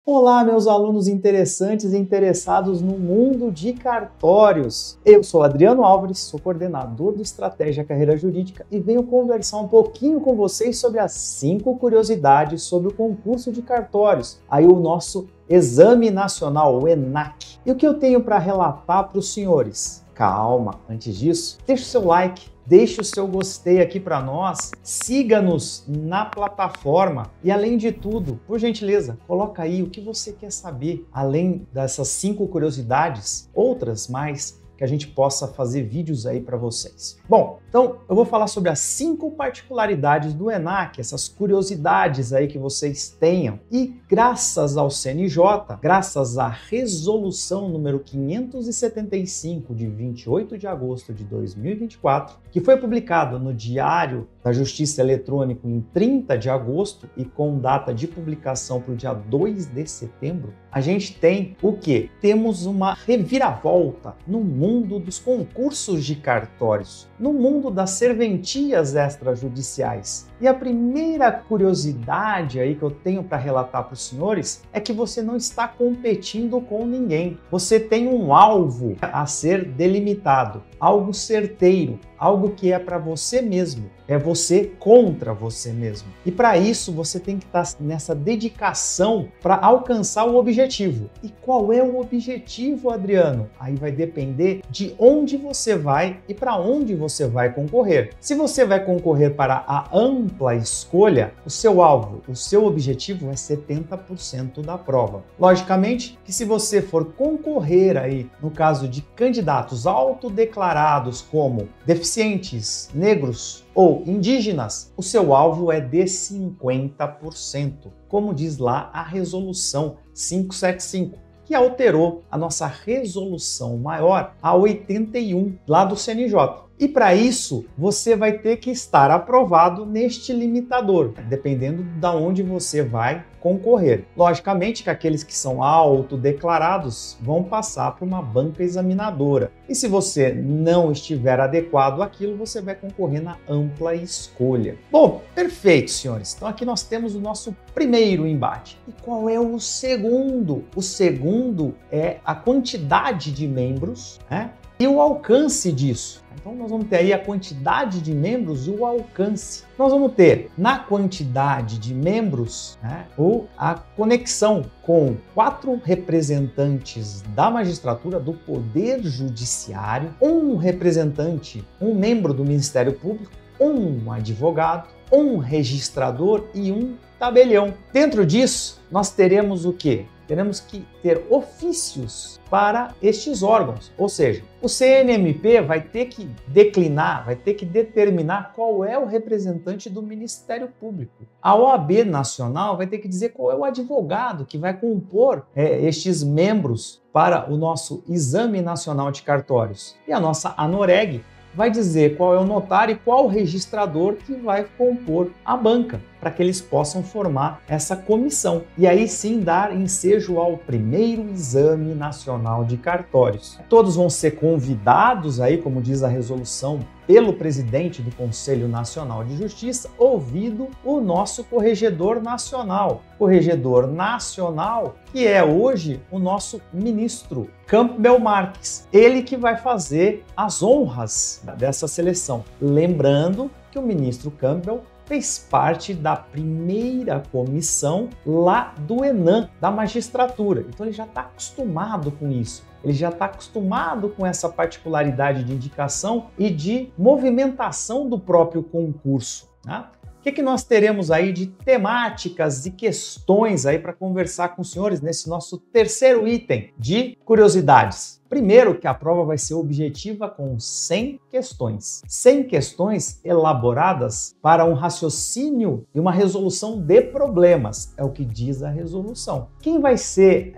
Olá, meus alunos interessantes e interessados no mundo de cartórios. Eu sou Adriano Álvares, sou coordenador do Estratégia Carreira Jurídica e venho conversar um pouquinho com vocês sobre as 5 curiosidades sobre o concurso de cartórios, aí o nosso Exame Nacional, o ENAC. E o que eu tenho para relatar para os senhores? Calma, antes disso, deixe o seu like. Deixe o seu gostei aqui para nós, siga-nos na plataforma e, além de tudo, por gentileza, coloca aí o que você quer saber, além dessas 5 curiosidades, outras mais, que a gente possa fazer vídeos aí para vocês. Bom, então eu vou falar sobre as 5 particularidades do ENAC, essas curiosidades aí que vocês tenham. E graças ao CNJ, graças à resolução número 575 de 28 de agosto de 2024, que foi publicado no Diário da Justiça Eletrônico em 30 de agosto e com data de publicação para o dia 2 de setembro, a gente tem o quê? Temos uma reviravolta no mundo dos concursos de cartórios, no mundo das serventias extrajudiciais. E a primeira curiosidade aí que eu tenho para relatar para os senhores é que você não está competindo com ninguém. Você tem um alvo a ser delimitado, algo certeiro, algo que é para você mesmo, é você contra você mesmo. E para isso você tem que estar nessa dedicação para alcançar o objetivo. E qual é o objetivo, Adriano? Aí vai depender de onde você vai e para onde você vai concorrer. Se você vai concorrer para a ampla escolha, o seu alvo, o seu objetivo é 70% da prova. Logicamente que se você for concorrer aí, no caso de candidatos autodeclarados como deficientes, negros ou indígenas, o seu alvo é de 50%, como diz lá a resolução 575, que alterou a nossa resolução maior a 81 lá do CNJ. E para isso, você vai ter que estar aprovado neste limitador, dependendo de onde você vai concorrer. Logicamente que aqueles que são autodeclarados vão passar para uma banca examinadora. E se você não estiver adequado àquilo, você vai concorrer na ampla escolha. Bom, perfeito, senhores. Então aqui nós temos o nosso primeiro embate. E qual é o segundo? O segundo é a quantidade de membros, né? E o alcance disso. Então nós vamos ter aí a quantidade de membros e o alcance. Nós vamos ter na quantidade de membros, né, ou a conexão com 4 representantes da magistratura do Poder Judiciário, um representante, um membro do Ministério Público, um advogado, um registrador e um tabelião. Dentro disso, nós teremos o quê? Teremos que ter ofícios para estes órgãos, ou seja, o CNMP vai ter que declinar, vai ter que determinar qual é o representante do Ministério Público. A OAB Nacional vai ter que dizer qual é o advogado que vai compor estes membros para o nosso Exame Nacional de Cartórios. E a nossa ANOREG vai dizer qual é o notário e qual o registrador que vai compor a banca, para que eles possam formar essa comissão. E aí sim dar ensejo ao primeiro Exame Nacional de Cartórios. Todos vão ser convidados aí, como diz a resolução, pelo presidente do Conselho Nacional de Justiça, ouvido o nosso corregedor nacional. Corregedor nacional, que é hoje o nosso ministro Campbell Marques. Ele que vai fazer as honras dessa seleção. Lembrando que o ministro Campbell fez parte da primeira comissão lá do ENAM, da magistratura. Então ele já está acostumado com isso. Ele já está acostumado com essa particularidade de indicação e de movimentação do próprio concurso, né? O que nós teremos aí de temáticas e questões aí para conversar com os senhores nesse nosso terceiro item de curiosidades? Primeiro, que a prova vai ser objetiva com 100 questões. 100 questões elaboradas para um raciocínio e uma resolução de problemas, é o que diz a resolução. Quem vai ser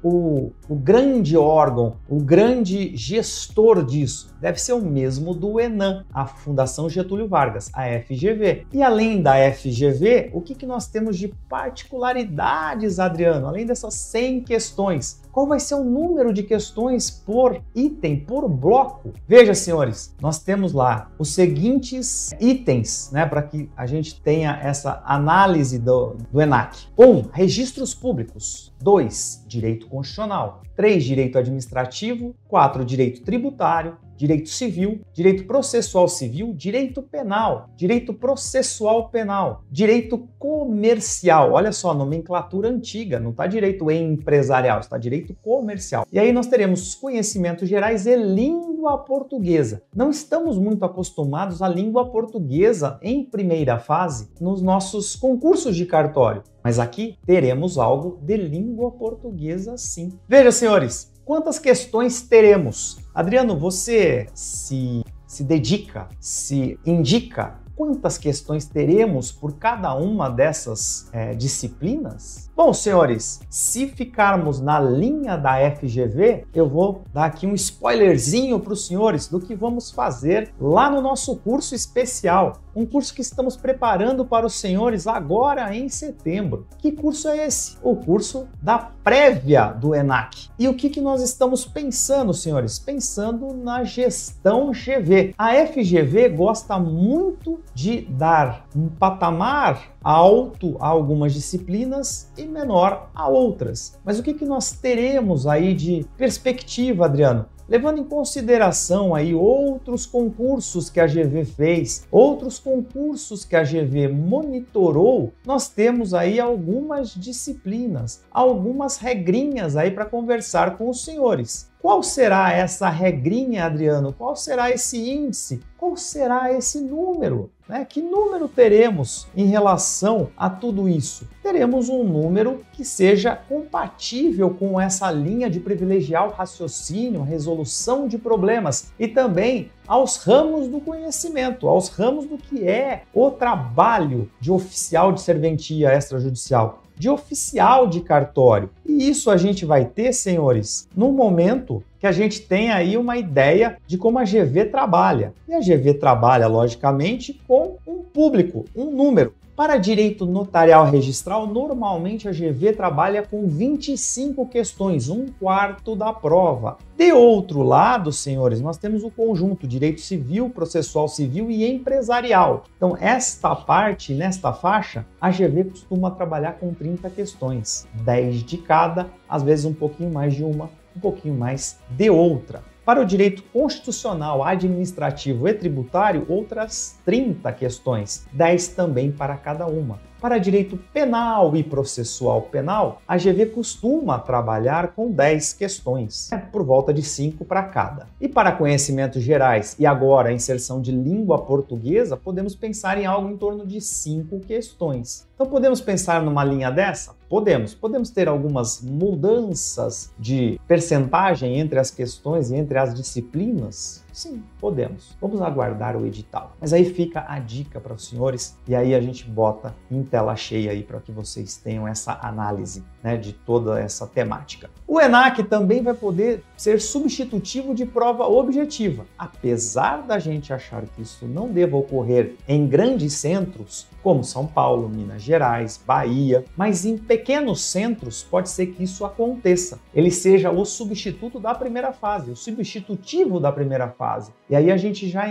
o grande órgão, o grande gestor disso? Deve ser o mesmo do ENAM, a Fundação Getúlio Vargas, a FGV. E além da FGV, o que nós temos de particularidades, Adriano? Além dessas 100 questões, Qual vai ser o número de questões por item, por bloco? Veja, senhores, nós temos lá os seguintes itens, né, para que a gente tenha essa análise do ENAC. 1. Registros públicos. 2. Direito constitucional. 3. Direito administrativo. 4. Direito tributário. Direito civil, direito processual civil, direito penal, direito processual penal, direito comercial. Olha só, nomenclatura antiga, não está direito empresarial, está direito comercial. E aí nós teremos conhecimentos gerais e língua portuguesa. Não estamos muito acostumados à língua portuguesa em primeira fase nos nossos concursos de cartório, mas aqui teremos algo de língua portuguesa sim. Veja, senhores, quantas questões teremos? Adriano, você se dedica, se indica quantas questões teremos por cada uma dessas disciplinas? Bom, senhores, se ficarmos na linha da FGV, eu vou dar aqui um spoilerzinho para os senhores do que vamos fazer lá no nosso curso especial. Um curso que estamos preparando para os senhores agora em setembro. Que curso é esse? O curso da prévia do ENAC. E o que nós estamos pensando, senhores? Pensando na gestão GV. A FGV gosta muito de dar um patamar alto a algumas disciplinas e menor a outras. Mas o que nós teremos aí de perspectiva, Adriano? Levando em consideração aí outros concursos que a GV fez, outros concursos que a GV monitorou, nós temos aí algumas disciplinas, algumas regrinhas aí para conversar com os senhores. Qual será essa regrinha, Adriano? Qual será esse índice? Qual será esse número? Que número teremos em relação a tudo isso? Teremos um número que seja compatível com essa linha de privilegiar o raciocínio, a resolução de problemas e também aos ramos do conhecimento, aos ramos do que é o trabalho de oficial de serventia extrajudicial, de oficial de cartório. E isso a gente vai ter, senhores, no momento que a gente tem aí uma ideia de como a GV trabalha. E a GV trabalha, logicamente, com um público, um número. Para direito notarial registral, normalmente a GV trabalha com 25 questões, 1/4 da prova. De outro lado, senhores, nós temos o conjunto direito civil, processual civil e empresarial. Então, esta parte, nesta faixa, a GV costuma trabalhar com 30 questões, 10 de cada, às vezes um pouquinho mais de uma, um pouquinho mais de outra. Para o direito constitucional, administrativo e tributário, outras 30 questões, 10 também para cada uma. Para direito penal e processual penal, a GV costuma trabalhar com 10 questões, por volta de 5 para cada. E para conhecimentos gerais e agora a inserção de língua portuguesa, podemos pensar em algo em torno de 5 questões. Então podemos pensar numa linha dessa? Podemos. Podemos ter algumas mudanças de percentagem entre as questões e entre as disciplinas? Sim, podemos. Vamos aguardar o edital. Mas aí fica a dica para os senhores e aí a gente bota em tela cheia aí para que vocês tenham essa análise, né, de toda essa temática. O ENAC também vai poder ser substitutivo de prova objetiva. Apesar da gente achar que isso não deva ocorrer em grandes centros, como São Paulo, Minas Gerais, Bahia, mas em pequenos centros pode ser que isso aconteça. Ele seja o substituto da primeira fase, o substitutivo da primeira fase. E aí a gente já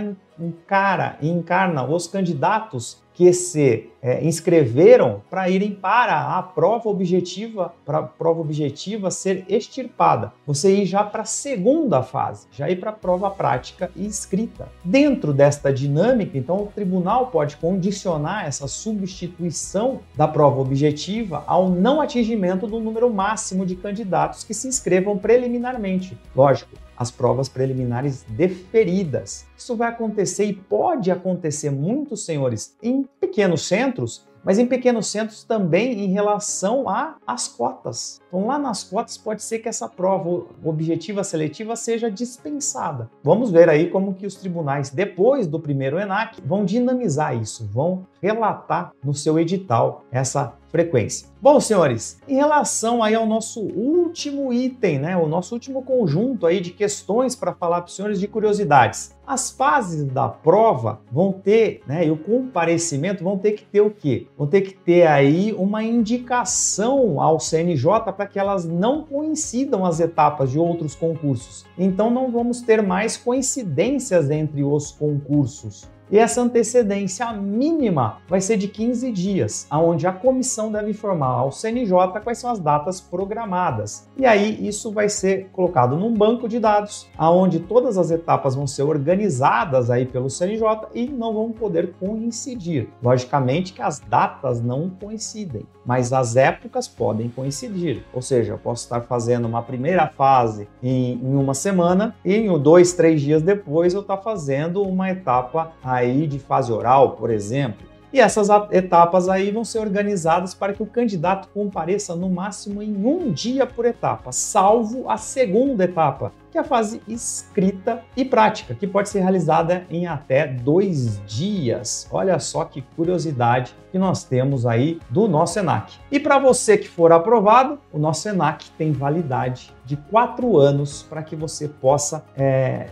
encarna os candidatos que se inscreveram para irem para a prova objetiva, para a prova objetiva ser extirpada. Você ir já para a segunda fase, já ir para a prova prática e escrita. Dentro desta dinâmica, então, o tribunal pode condicionar essa substituição da prova objetiva ao não atingimento do número máximo de candidatos que se inscrevam preliminarmente. Lógico, as provas preliminares deferidas. Isso vai acontecer e pode acontecer muito, senhores, em pequenos centros, mas em pequenos centros também em relação às cotas. Então lá nas cotas pode ser que essa prova objetiva seletiva seja dispensada. Vamos ver aí como que os tribunais, depois do primeiro ENAC, vão dinamizar isso, vão relatar no seu edital essa frequência. Bom, senhores, em relação aí ao nosso último item, né, o nosso último conjunto aí de questões para falar para os senhores de curiosidades. As fases da prova vão ter, né, e o comparecimento vão ter que ter o quê? Vão ter que ter aí uma indicação ao CNJ para que elas não coincidam as etapas de outros concursos. Então não vamos ter mais coincidências entre os concursos. E essa antecedência mínima vai ser de 15 dias, onde a comissão deve informar ao CNJ quais são as datas programadas. E aí isso vai ser colocado num banco de dados, onde todas as etapas vão ser organizadas aí pelo CNJ e não vão poder coincidir. Logicamente que as datas não coincidem, mas as épocas podem coincidir. Ou seja, eu posso estar fazendo uma primeira fase em uma semana e em 2, 3 dias depois eu estar fazendo uma etapa aí de fase oral, por exemplo. E essas etapas aí vão ser organizadas para que o candidato compareça no máximo em 1 dia por etapa, salvo a segunda etapa, que é a fase escrita e prática, que pode ser realizada em até 2 dias. Olha só que curiosidade que nós temos aí do nosso ENAC. E para você que for aprovado, o nosso ENAC tem validade de 4 anos para que você possa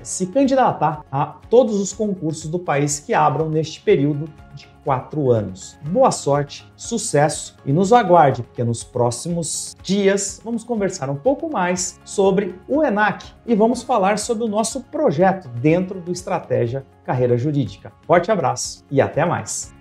se candidatar a todos os concursos do país que abram neste período de 4 anos. Boa sorte, sucesso e nos aguarde, porque nos próximos dias vamos conversar um pouco mais sobre o ENAC e vamos falar sobre o nosso projeto dentro do Estratégia Carreira Jurídica. Forte abraço e até mais!